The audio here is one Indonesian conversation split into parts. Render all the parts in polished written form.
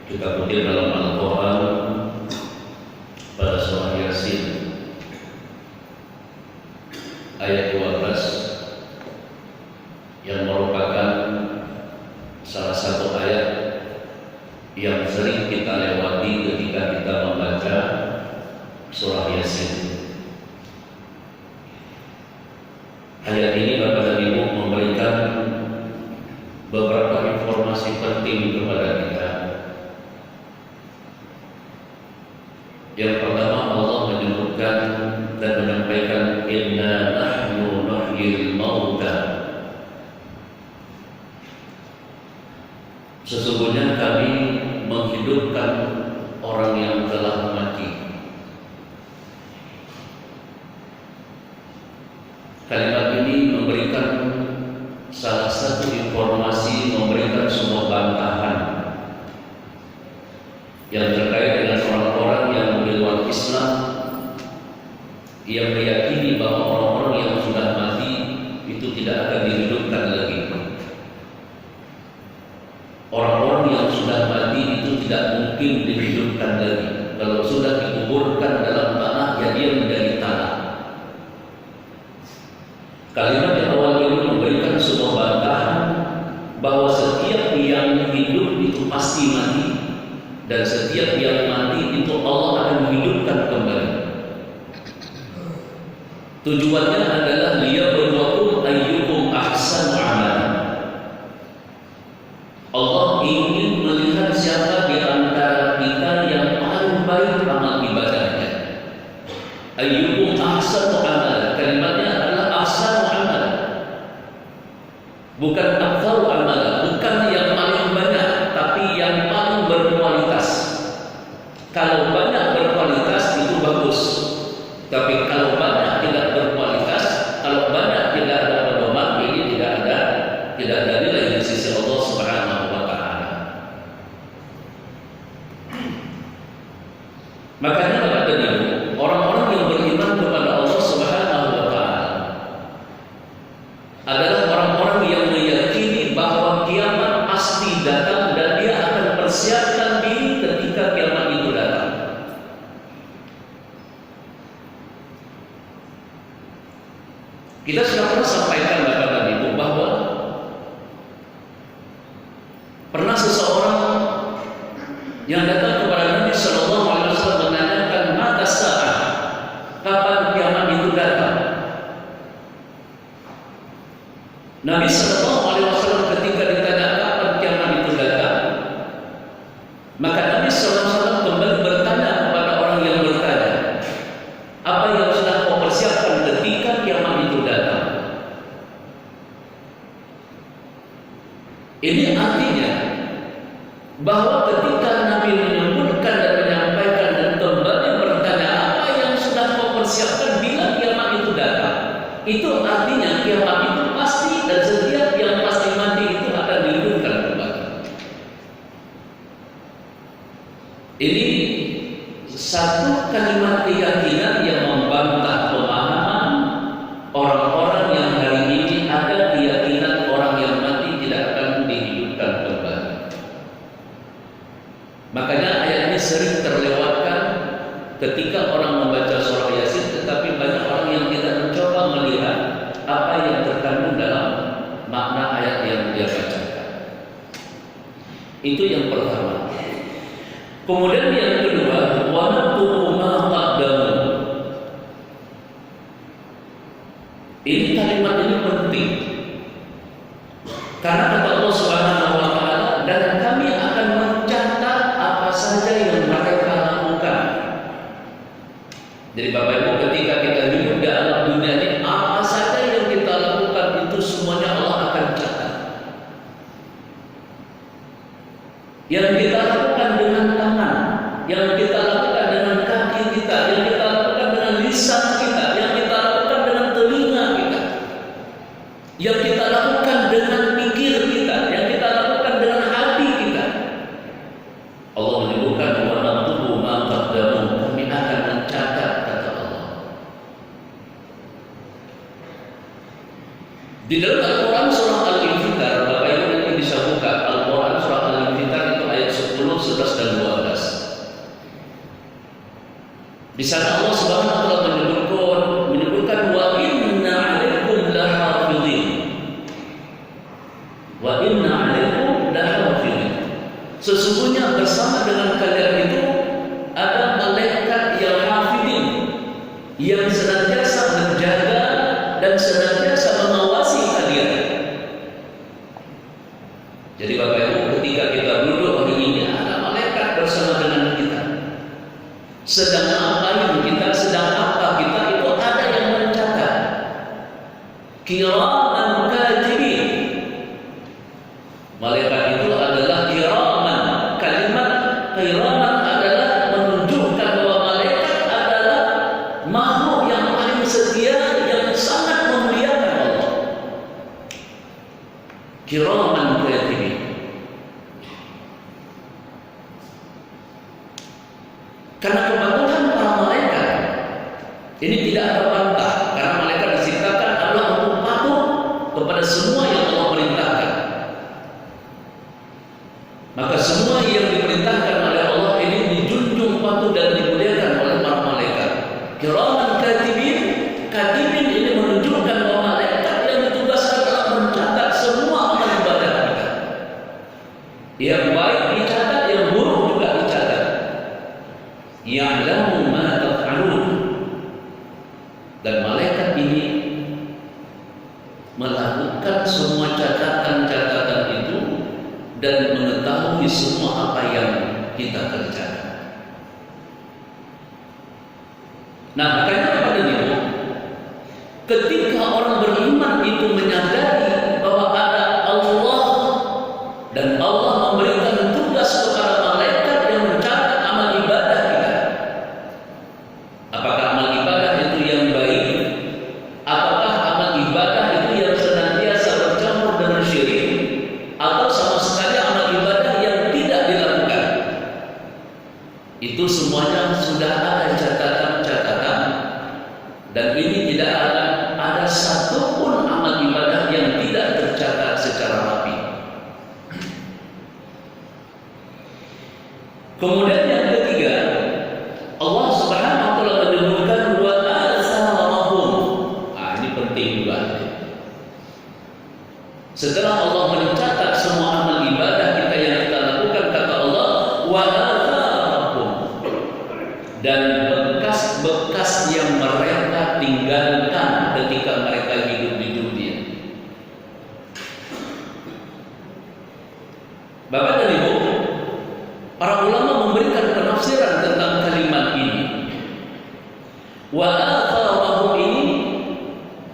Kita kutip dalam Al-Quran pada surah Yasin ayat 12 yang merupakan salah satu ayat yang sering kita lewati ketika kita membaca surah Yasin. Ayat ini Bapak dan Ibu memberikan beberapa informasi penting kepada kita. Yang pertama, Allah menyebutkan dan menyampaikan inna nahnu nuhyil mauta. Sesungguhnya kami menghidupkan orang yang telah mati. Kalimat ini memberikan salah satu informasi, memberikan sebuah bantahan yang terkait dengan orang-orang yang di luar Islam yang meyakini bahwa orang-orang yang sudah mati itu tidak akan dihidupkan lagi. Orang-orang yang sudah mati itu tidak mungkin dihidupkan lagi. Kalau sudah dikuburkan dalam tanah, ya dia menjadi tanah. Kalimat yang awal ini memberikan sebuah bantahan bahwa setiap yang hidup itu pasti mati, dan setiap yang mati itu Allah akan menghidupkan kembali. Tujuannya adalah liyabluwakum ayyukum ahsanu amalan. Allah ingin melihat siapa di antara kita yang paling baik amal ibadahnya. Ayyukum ahsanu amalan, kalimatnya adalah ahsanu amalan, bukan aktsaru amalan, bukan yang paling banyak, tapi yang paling berkualitas. Kalau banyak berkualitas itu bagus, tapi kalau banyak tidak berkualitas, kalau banyak tidak ada pedoman, ini tidak ada nilai di sisi Allah Subhanahu wa taala. Makanya Bapak dan Ibu, orang-orang yang beriman kepada Allah Subhanahu wa taala adalah orang-orang yang meyakini bahwa kiamat pasti datang dan dia akan persiapkan diri ketika kiamat itu datang. Kita sudah pernah sampaikan Bapak dan Ibu bahwa pernah seseorang yang datang kepada Nabi Sallallahu Alaihi Wasallam menanyakan mata saat, kapan kiamat itu datang? Nabi Sallallahu Alaihi Wasallam ketika ditanya kapan kiamat itu datang, maka Nabi Sallallahu Alaihi Wasallam kembali bertanya kepada orang yang bertanya, apa yang sudah kau persiapkan ketika kiamat itu datang? Ini artinya bahwa ketika Nabi menyebutkan dan menyampaikan dan kembali bertanya apa yang sudah kau persiapkan bila kiamat itu datang, itu artinya kiamat itu pasti, dan setiap yang pasti mati itu akan dihidupkan kembali. Ini satu kalimat keyakinan yang membantah pemahaman orang-orang yang hari ini ada keyakinan orang yang mati tidak akan dihidupkan kembali. Makanya ayat ini sering terlewatkan ketika orang membaca surah Yasin, tetapi banyak orang yang tidak mencoba melihat apa yang terkandung dalam makna ayat yang dia bacakan. Itu yang pertama. Kemudian yang kedua, wa naktubu ma qaddamu. Ini kalimat ini penting karena kata Allah Subhanahu wa taala, dan kami akan mencatat apa saja yang mereka lakukan. Jadi Bapak Ibu, ketika kita hidup di alam dunia ini, apa saja yang kita lakukan itu semuanya Allah akan catat. Yang kita lakukan dengan tangan, yang kita lakukan dengan kaki kita, yang kita lakukan dengan lisan kita, yang kita lakukan dengan telinga kita, yang kita lakukan dengan pikir kita, yang kita lakukan dengan hati kita. Allah menyebutkan wa naktubu ma qaddamu, kami akan mencatat, kata Allah. Di dalam Al-Quran surah Al-Infitar, Bapak Ibu nanti bisa buka Al-Quran surah Al-Infitar itu ayat 10 sudah 11 dan 12. Di sana Allah Subhanahu wa taala menyebutkan wa inna 'alaikum lahafizin. Wa inna 'alaikum lahafizin. Sesungguhnya bersama dengan kalian itu ada malaikat yang hafidin, yang senantiasa menjaga dan senantiasa mengawasi kalian. Jadi Bapak Ibu, ketika kita duduk hari ini ada malaikat bersama dengan kita. Sedang apa kita, sedang apa kita, itu ada yang mencatat. Kiraman katibin. Malaikat itu adalah kiraman. Kalimat kiraman adalah menunjukkan bahwa malaikat adalah makhluk yang paling setia, yang sangat memuliakan Allah. Kiraman katibin. Karena kepatuhan para malaikat ini tidak terbantah, karena malaikat diciptakan adalah untuk patuh kepada semua yang Allah perintahkan. Maka semua yang diperintahkan oleh Allah ini dijunjung patuh dan dimuliakan oleh para malaikat. Kiraman katibin, katibin ini menunjukkan bahwa malaikat yang ditugaskan adalah mencatat semua amal ibadah kita. Yang baik dicatat, yang buruk juga dicatat. Ya'lamu ma taf'alun. Dan malaikat ini melakukan semua catatan-catatan itu dan mengetahui semua apa yang kita kerjakan. Nah, makanya pada itu, ketika orang beriman itu menyadari bahwa ada Allah dan Allah memberikan tugas kepada malaikat yang mencatat amal ibadah kita. Apakah amal ibadah itu yang baik? Apakah amal ibadah itu yang senantiasa bercampur dengan syirik? Atau sama sekali amal ibadah yang tidak dilakukan? Itu semuanya sudah ada catatan-catatan, dan ini tidak ada satupun amal ibadah yang tidak tercatat secara rapi. Kemudian yang ketiga, Allah Subhanahu wa taala menyebutkan wa asarahum. Ini penting juga. Setelah Allah mencatat semua amal ibadah kita yang kita lakukan, kata Allah wa asarahum, dan bekas-bekas yang mereka tinggalkan ketika mereka hidup di dunia. Bapak dan Ibu, para ulama memberikan penafsiran tentang kalimat ini. Wa atharahum ini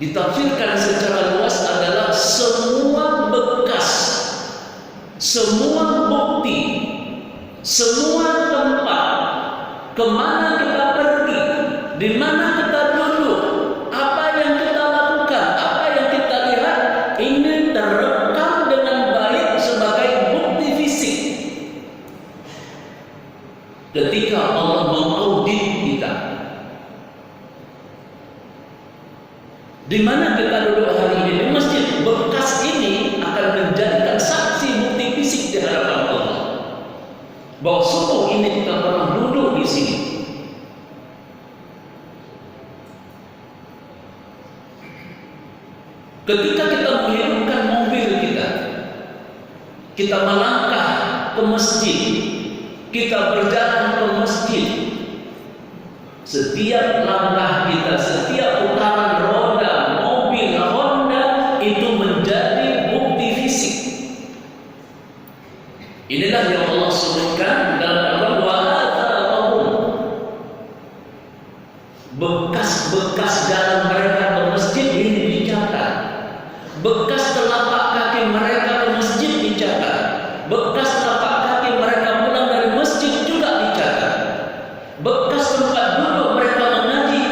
ditafsirkan secara luas adalah semua bekas, semua bukti, semua tempat, kemana kita pergi, di mana kita duduk, apa yang kita lakukan, apa yang kita lihat, ini terekam dengan baik sebagai bukti fisik. Ketika Allah mengaudit kita, di mana kita duduk hari ini di masjid, bekas ini akan menjadikan saksi bukti fisik di hadapan Allah bahwa sungguh ini kita pernah duduk di sini. Ketika kita menghidupkan mobil kita melangkah ke masjid, kita berjalan ke masjid, setiap langkah kita, setiap putaran roda mobil Honda itu menjadi bukti fisik. Inilah yang Allah sebutkan dalam Al-Qur'an, bekas-bekas jalan mereka ke masjid ini dicatat, bekas telapak kaki mereka ke masjid dicatat, bekas telapak kaki mereka pulang dari masjid juga dicatat, bekas tempat duduk mereka mengaji,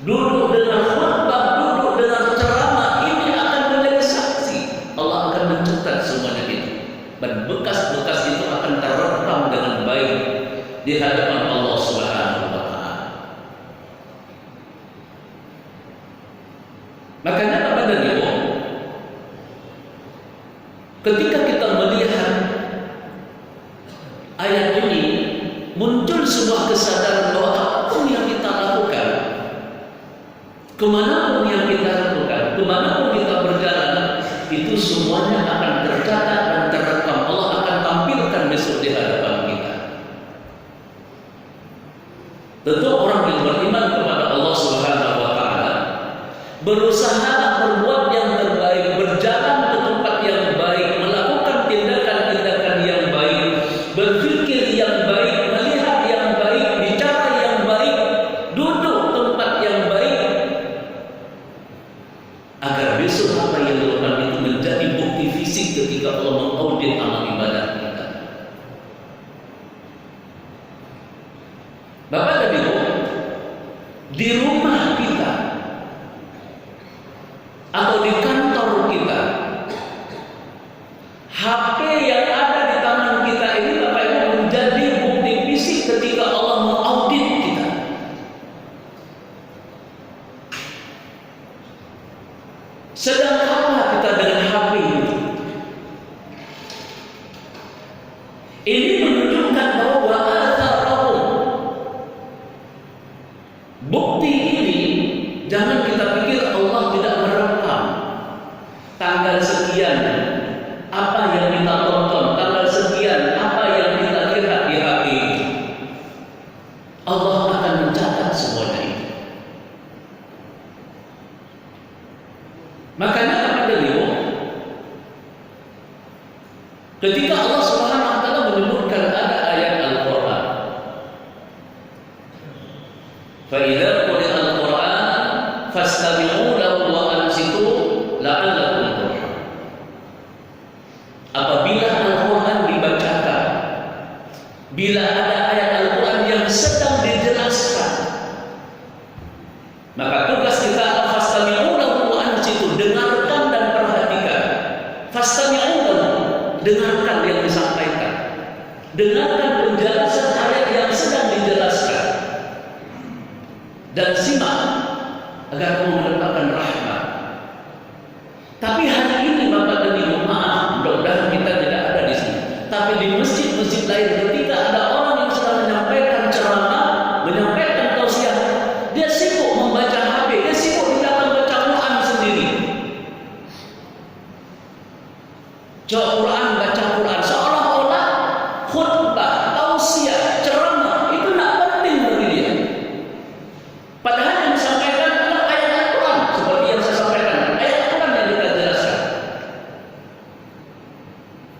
duduk dengan khutbah, duduk dengan ceramah, ini akan menjadi saksi. Allah akan mencatat semuanya itu, dan bekas-bekas itu akan terekam dengan baik di hadapan Allah Subhanahu wa taala. Makanya Bapak dan Ibu, ketika kita melihat ayat ini muncul sebuah kesadaran bahwa apapun yang kita lakukan, kemanapun yang kita lakukan, kemanapun kita berjalan, itu semuanya akan tercatat dan terekam. Allah akan tampilkan besok di hadapan kita. Tentu orang yang beriman kepada Allah Subhanahu wa taala berusaha berbuat yang terbaik, berjalan ke tempat yang baik, melakukan tindakan-tindakan yang baik, berpikir yang baik, melihat yang baik, bicara yang baik, duduk tempat yang baik, agar besok apa yang dilakukan itu menjadi bukti fisik ketika Allah mengaudit amal ibadah kita. Bapak dan Ibu, di rumah kita atau di kantor kita, HP yang ada di tangan kita ini Bapak Ibu menjadi bukti fisik ketika Allah mengaudit kita. Sedang apa kita dengan HP itu? Ini menunjukkan bahwa bukti ini, jangan kita pikir Allah tidak merekam tanggal sekian apa yang kita tonton, tanggal sekian apa yang kita lihat di HP itu. Allah akan mencatat semuanya itu. Makanya apa beliau ketika Allah Subhanahu wa taala menyebutkan ada ayat Al-Qur'an, fa idza quri'a al-Qur'an fastami'u lahu wa ansitu la'allakum turhamun. Apabila Al-Qur'an dibacakan, bila ada ayat Al-Qur'an yang sedang dijelaskan, maka tugas kita fastami'u lahu wa ansitu, dengarkan dan perhatikan. Fastami'u lahu, dengarkan yang disampaikan, dengarkan penjelasan ayat yang sedang dijelaskan, dan simak agar kamu mendapatkan rahmat. Tapi hari ini Bapak dan Ibu, maaf, mudah-mudahan kita tidak ada di sini, tapi di masjid-masjid lain ketika ada orang yang sedang menyampaikan ceramah, menyampaikan tausiah, dia sibuk membaca HP, dia sibuk di dalam baca Quran sendiri. Baca Quran, baca Quran, seolah-olah khutbah, tausiah, ceramah itu tidak penting bagi dia. Padahal yang disampaikan adalah ayat Al-Quran, seperti yang saya sampaikan, ayat Al-Quran yang kita jelaskan.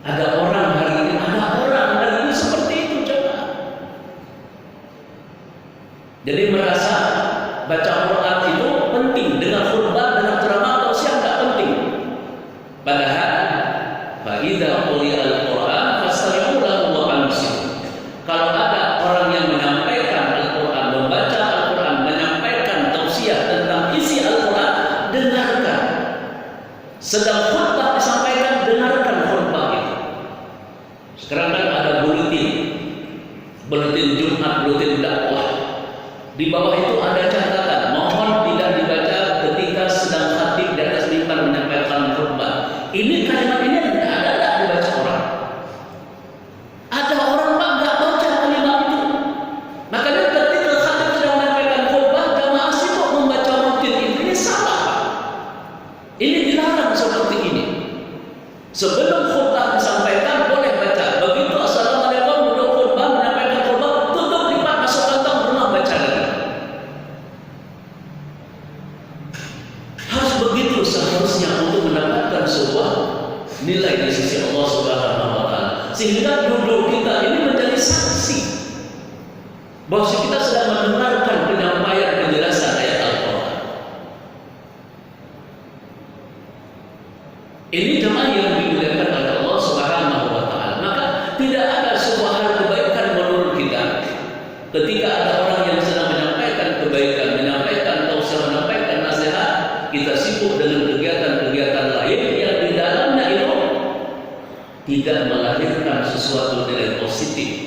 Ada orang hari ini seperti itu, coba. Jadi merasa baca Quran itu penting, dengan khutbah, dengan ceramah, tausiah tidak penting. Padahal fa idza quri'a al-Quran fastami'u lahu wa ansitu. Kalau ada orang yang menyampaikan Al-Quran, membaca Al-Quran, menyampaikan tausiah tentang isi Al-Quran, dengarkan. Sedang khutbah disampaikan, dengarkan khutbah itu. Sekarang kan ada buletin Jumat, buletin dakwah. Di bawah itu ada catatan, mohon tidak dibaca ketika sedang khatib di atas mimbar menyampaikan khutbah. Ini kalimat ini tidak dibaca orang. Ada orang Pak nggak baca kalimat itu. Makanya ketika khatib sedang menyampaikan khutbah, jamaah sibuk membaca rutin ini salah Pak. Ini dilarang seperti ini. Sebelum khutbah disampaikan boleh baca. Begitu assalamualaikum duduk khutbah, menyampaikan khutbah, tutup lipat, masuk kantong, rumah baca lagi. Harus begitu seharusnya untuk mendapatkan sebuah nilai di sisi Allah Subhanahu wa taala. Sehingga duduk kita ini menjadi saksi bahwa kita sedang mendengarkan penyampaian penjelasan ayat Al-Quran. Ini jemaah yang dimuliakan oleh Allah Subhanahu wa taala. Maka tidak ada sebuah hal kebaikan menurut kita ketika ada orang yang sedang menyampaikan kebaikan, menyampaikan tausiah, menyampaikan nasihat, kita sibuk dengan kegiatan-kegiatan lain yang di dalamnya itu tidak melahirkan sesuatu nilai positif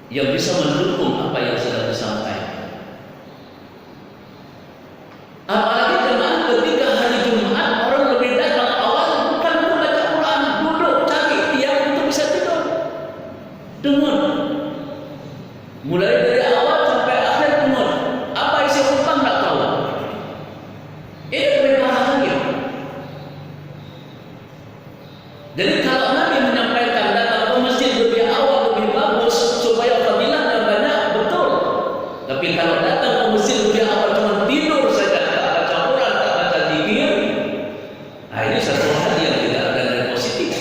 yang bisa mendukung apa yang sedang disampaikan. Apalagi jemaah ketika hari Jumat orang lebih datang awal bukan untuk baca Quran, duduk cari tiang untuk bisa tidur. Dengan Mulai dari awal sampai akhir umur. Apa isi khutbah nggak tahu. Ini lebih parah lagi. Jadi kalau Nabi menyampaikan datang ke masjid lebih awal lebih bagus supaya fadilahnya banyak, betul. Tapi kalau datang ke masjid lebih awal cuma tidur saja, tak baca Quran, tak baca zikir, nah ini satu hal yang tidak ada nilai positif.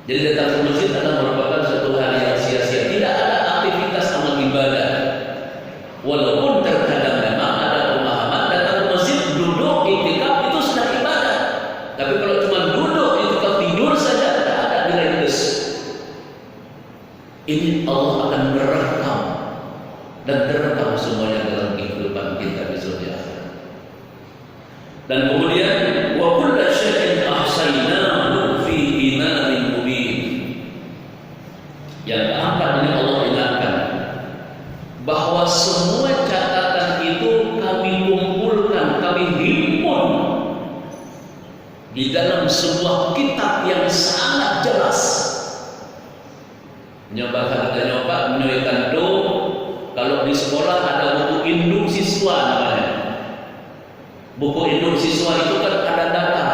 Jadi datang ke masjid adalah merupakan satu hal yang sia-sia. Tidak ada aktivitas amal ibadah. Walaupun terkadang memang ada pemahaman datang ke masjid duduk iktikaf itu sudah ibadah. Tapi kalau cuma duduk iktikaf tidur saja tidak ada nilai plus. Ini Allah akan merekam dan terekam semuanya dalam kehidupan kita besok di akhirat. Dan kemudian wa kullu syai'in ahsaynahu fi imamin mubin. Yang keempat ini Allah ingatkan bahwa semua catatan itu kami kumpulkan, kami himpun di dalam sebuah kitab yang sangat jelas. Nyoba menyoikan do, kalau di sekolah ada buku induk siswa namanya. Buku induk siswa itu kan ada data,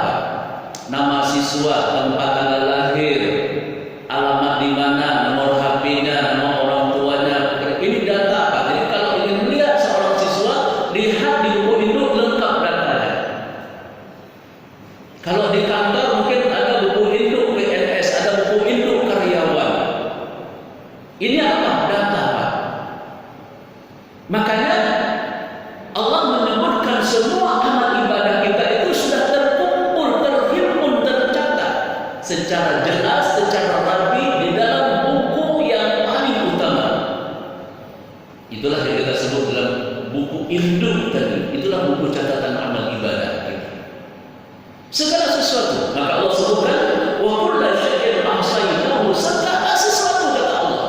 nama siswa, tempat tanggal lahir, alamat di mana, nomor HP-nya, nama orang tuanya. Ini data apa? Jadi kalau ingin melihat seorang siswa, lihat di buku induk lengkap datanya. Kalau di kantor mungkin ada buku induk PNS, ada buku induk karyawan. Ini apa? Data apa? Makanya Allah menyebutkan semua amal ibadah kita itu sudah terkumpul, terhimpun, tercatat secara jelas, secara rapi di dalam buku yang paling utama. Itulah yang kita sebut dalam buku induk tadi. Itulah buku catatan amal ibadah kita. Segala sesuatu. Maka Allah sebutkan wa kullu syai'in ahsaynahu, segala sesuatu kata Allah.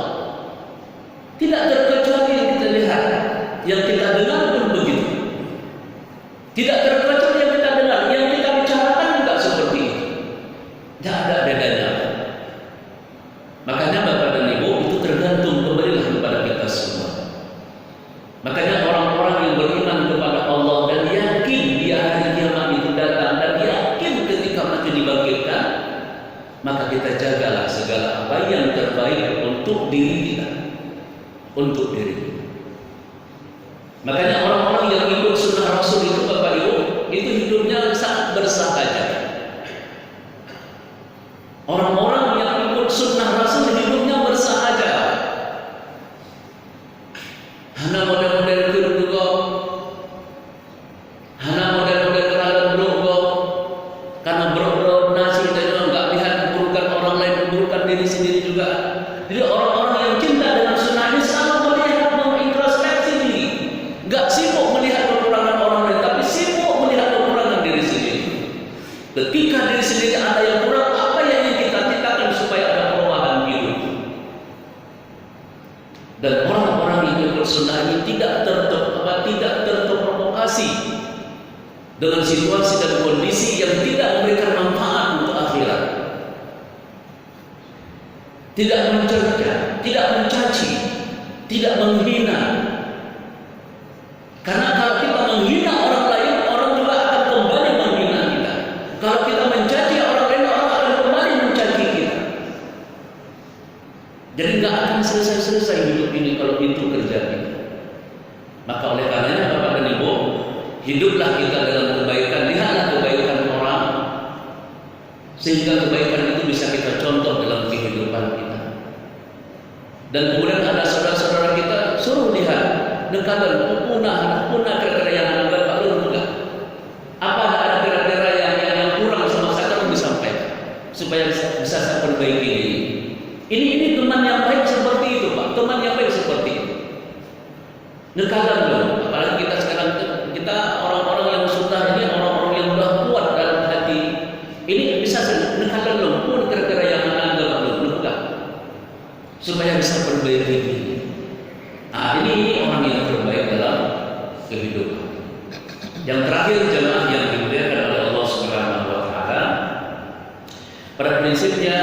Tidak terkecuali yang kita lihat, yang kita dengar pun begitu. Tidak terkecuali yang kita dengar, yang kita bicarakan juga seperti itu. Tidak ada bedanya. Makanya Bapak dan Ibu, itu tergantung kembalilah kepada kita semua. Makanya orang-orang yang beriman kepada Allah dan yakin di hari kiamat itu datang dan yakin ketika mati dibangkitkan, maka kita jagalah segala apa yang terbaik untuk diri kita, untuk diri kita. Makanya orang-orang yang ikut sunnah Rasul itu Bapak Ibu, itu hidupnya sangat bersahaja. Orang-orang yang ikut sunnah Rasul hidupnya bersahaja. Hana model-model juga, hana model-model kerajaan juga, karena berdoa nasi dan enggak lihat keburukan orang lain, keburukan diri sendiri juga. Jadi orang-orang yang cinta dengan sunnah ini selalu melihat, mengintrospeksi diri, enggak sibuk melihat kekurangan orang lain, tapi sibuk melihat kekurangan diri sendiri. Ketika diri sendiri ada yang kurang, apa yang ingin kita ciptakan supaya ada perubahan hidup. Dan orang-orang yang ikut sunnah ini tidak terprovokasi dengan situasi dan kondisi yang tidak memberikan manfaat untuk akhirat. Tidak mencerca, tidak mencaci, tidak menghina. Karena kalau kita menghina orang lain, orang juga akan kembali menghina kita. Kalau kita mencaci orang lain, orang akan kembali mencaci kita. Jadi nggak akan selesai hidup ini kalau itu kerja kita. Maka oleh karenanya Bapak dan Ibu, hiduplah kita dalam kebaikan, lihatlah kebaikan orang, sehingga kebaikan itu bisa kita contoh dalam kehidupan kita. Dan kemudian ada saudara-saudara kita, suruh lihat, dekatan, punah kira-kira yang ada Pak Lur enggak? Apa ada kira-kira yang kurang sama saya harus disampaikan supaya bisa saya perbaiki ini. Ini teman yang baik seperti itu Pak, teman yang baik seperti itu. Dekatan dulu, apalagi kita sekarang kita orang-orang yang sudah ini orang-orang yang sudah kuat dalam hati. Ini bisa dekatan dulu, pun kira-kira yang ada dulu supaya bisa perbaiki diri. Nah, ini orang yang terbaik dalam kehidupan. Yang terakhir jemaah yang dimuliakan oleh Allah Subhanahu wa taala, pada prinsipnya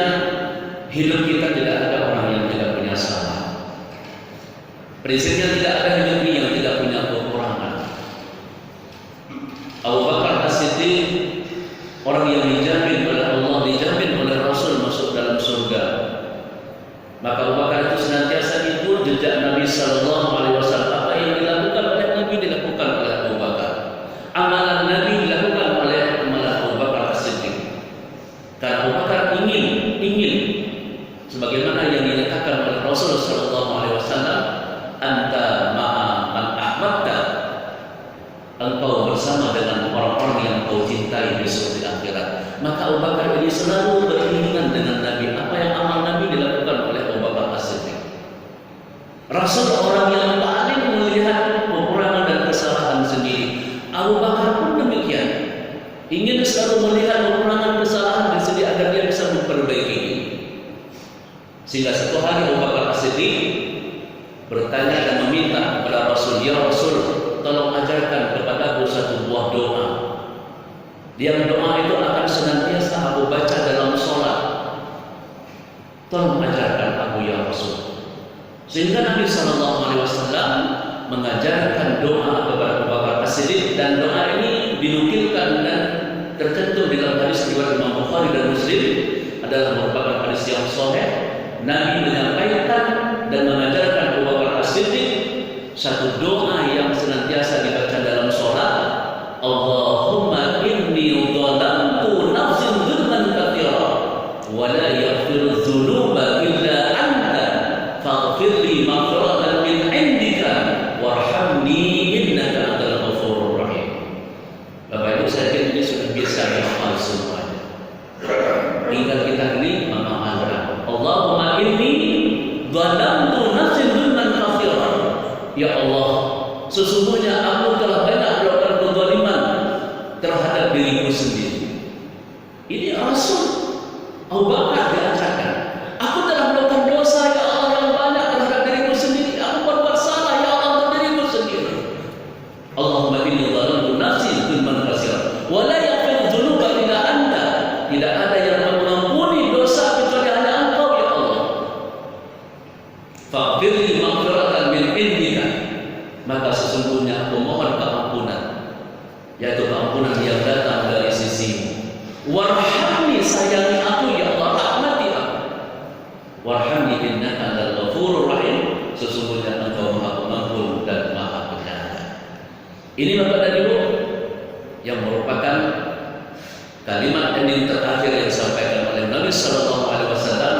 hidup kita tidak ada orang yang tidak punya salah. Prinsipnya tidak ada negeri yang tidak punya kekurangan. Abu Bakar As-Siddiq, orang yang dijamin oleh Allah, dijamin oleh Rasul masuk dalam surga. Maka Abu Bakar itu senantiasa ikut jejak Nabi Sallallahu Alaihi Wasallam. Apa yang dilakukan oleh Nabi dilakukan oleh Abu Bakar. Amalan Nabi dilakukan oleh Abu Bakar As-Siddiq. Karena Abu Bakar ingin sebagaimana yang dinyatakan oleh Rasul Sallallahu Alaihi Wasallam, anta ma'a man ahbabta, engkau bersama dengan orang-orang yang kau cintai besok di akhirat. Maka Abu Bakar ini selalu beriringan dengan Nabi. Apa yang amal Nabi dilakukan oleh Abu Bakar As-Siddiq. Rasul orang yang paling melihat kekurangan dan kesalahan sendiri. Abu Bakar pun demikian. Ingin selalu melihat kekurangan kesalahan di sini agar dia bisa memperbaiki. Sehingga satu hari Abu Bakar As-Siddiq bertanya dan meminta kepada Rasul, ya Rasul, tolong ajarkan kepadaku satu buah doa. Yang doa itu akan senantiasa aku baca dalam sholat. Tolong ajarkan aku ya Rasul. Sehingga Nabi Sallallahu Alaihi Wasallam mengajarkan doa kepada Abu Bakar As-Siddiq, dan doa ini dinukilkan dan tercantum di dalam hadis riwayat Imam Bukhari dan Muslim, adalah merupakan hadis yang sahih. Nabi menyampaikan dan mengajarkan Abu Bakar As-Siddiq satu doa yang senantiasa dibaca dalam sholat. Allahumma inni dhalamtu nafsi dzulman katsira wa la yaghfiru dzunuba illa anta faghfir li maghfiratan min 'indika warhamni innaka antal ghafurur rahim. Bapak Ibu, saya kira ini sudah biasa dihafal semuanya. Tinggal kita ini mengamalkan. Allahumma inni dhalamtu nafsi dzulman katsira. Ya Allah, sesungguhnya aku telah banyak melakukan kezaliman terhadap diriku sendiri. Ini Rasul Abu Bakar diajarkan. Aku telah melakukan dosa ya Allah yang banyak terhadap diriku sendiri. Aku berbuat salah ya Allah untuk diriku sendiri. Allahumma inni dhalamtu nafsi dzulman katsira wa la yaghfiru dzunuba illa anta. Tidak ada yang mengampuni dosa kecuali hanya Engkau ya Allah. Faghfir li maghfiratan min indika. Maka sesungguhnya aku mohon keampunan, yaitu keampunan yang datang dari sisimu. Warhamni, sayangi aku ya Allah, rahmati aku. Warhamni innaka antal ghafurur rahim. Sesungguhnya Engkau Maha Pengampun dan Maha Penyayang. Ini Bapak dan Ibu yang merupakan kalimat ending terakhir yang disampaikan oleh Nabi Sallallahu Alaihi Wasallam,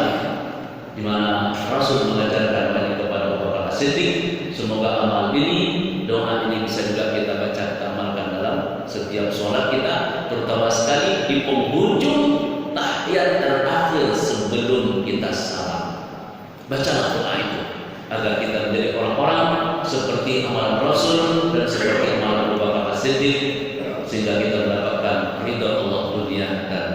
di mana Rasul mengajarkan banyak kepada Abu Bakar As-Siddiq. Semoga amal ini, doa ini bisa juga kita baca, kita amalkan dalam setiap sholat kita, terutama sekali di penghujung tahiyat terakhir sebelum kita salam. Bacalah doa itu agar kita menjadi orang-orang seperti amalan Rasul dan seperti amalan Abu Bakar As-Siddiq, sehingga kita mendapatkan ridha Allah dunia dan